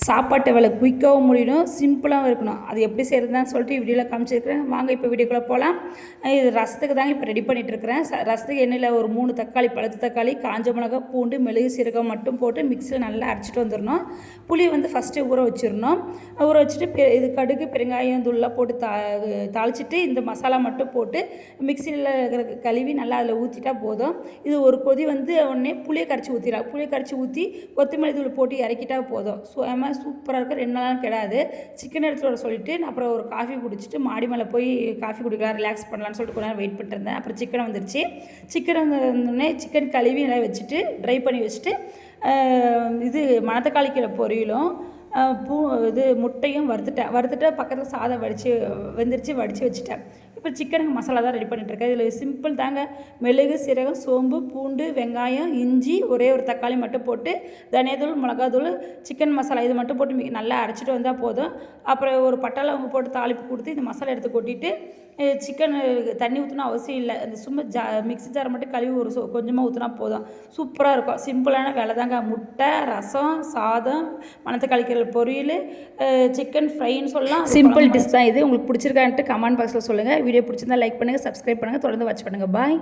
சாப்பாட்டை வேலை குயிக்காகவும் முடியணும், சிம்பிளாகவும் இருக்கணும். அது எப்படி செய்கிறதுன்னு சொல்லிட்டு வீடியோவில் காமிச்சிருக்கிறேன். வாங்க இப்போ வீடியோக்குள்ளே போகலாம். இது ரசத்துக்கு தாங்க இப்போ ரெடி பண்ணிகிட்ருக்கிறேன். ரசத்துக்கு எண்ணெயில் ஒரு 3 தக்காளி, பழுத்த தக்காளி, காஞ்ச மிளகா, பூண்டு, மிளகு, சீரகம் மட்டும் போட்டு மிக்ஸியில் நல்லா அரைச்சிட்டு வந்துடணும். புளி வந்து ஃபஸ்ட்டு ஊற வச்சிடணும். ஊற வச்சுட்டு இது கடுகு, பெருங்காயம், தூள்லாம் போட்டு தாளிச்சிட்டு இந்த மசாலா மட்டும் போட்டு மிக்ஸியில் இருக்கிற கழுவி நல்லா அதில் ஊற்றிட்டா போதும். இது ஒரு கொதி வந்து உடனே புளியை கரைச்சி ஊற்றிடலாம். புளியை கரைச்சி ஊற்றி கொத்தமல்லி தூள் போட்டு இறக்கிட்டா போதும். சூப்பராக இருக்கும். 2 நாளாக கிடாது. சிக்கன் எடுத்துகிட்டு வர சொல்லிவிட்டு நான் அப்புறம் ஒரு காஃபி குடிச்சிட்டு மாடி மேலே போய் காஃபி குடிக்கலாம், ரிலாக்ஸ் பண்ணலான்னு சொல்லிட்டு கொஞ்ச நேரம் வெயிட் பண்ணிட்டு இருந்தேன். அப்புறம் சிக்கன் வந்துருச்சு. சிக்கன் வந்தோடனே சிக்கன் கழுவி நல்லா வச்சுட்டு ட்ரை பண்ணி வச்சுட்டு இது மணத்தக்காளி கீரை பொரியலும் இது முட்டையும் வறுத்துட்டு பக்கத்தில் சாதம் வெந்துருச்சு, வடித்து வச்சுட்டேன். இப்போ சிக்கனுக்கு மசாலா தான் ரெடி பண்ணிட்டுருக்கேன். இதில் சிம்பிள் தாங்க. மிளகு, சீரகம், சோம்பு, பூண்டு, வெங்காயம், இஞ்சி, ஒரே ஒரு தக்காளி மட்டும் போட்டு தனியாத்தூள், மிளகாத்தூள், சிக்கன் மசாலா இது மட்டும் போட்டு நல்லா அரைச்சிட்டு வந்தால் போதும். அப்புறம் ஒரு பட்டை லவங்கம் போட்டு தாளிப்பு கொடுத்து இந்த மசாலா எடுத்து கொட்டிட்டு சிக்கன் தண்ணி ஊற்றினா அவசியம் இல்லை. அந்த சும்மா மிக்ஸி ஜாரை மட்டும் கழுவி கொஞ்சமாக ஊற்றினா போதும். சூப்பராக இருக்கும். சிம்பிளான வேலை தாங்க. முட்டை, ரசம், சாதம், மணத்தக்காளி கீரை பொரியல், சிக்கன் ஃப்ரைன்னு சொல்லலாம். சிம்பிள் டிஷ் தான் இது. உங்களுக்கு பிடிச்சிருக்கான்ட்டு கமெண்ட் பாக்ஸில் சொல்லுங்கள். வீடியோ பிடிச்சிருந்தா லைக் பண்ணுங்கள், சப்ஸ்கிரைப் பண்ணுங்கள், தொடர்ந்து வாட்ச் பண்ணுங்கள். பாய்.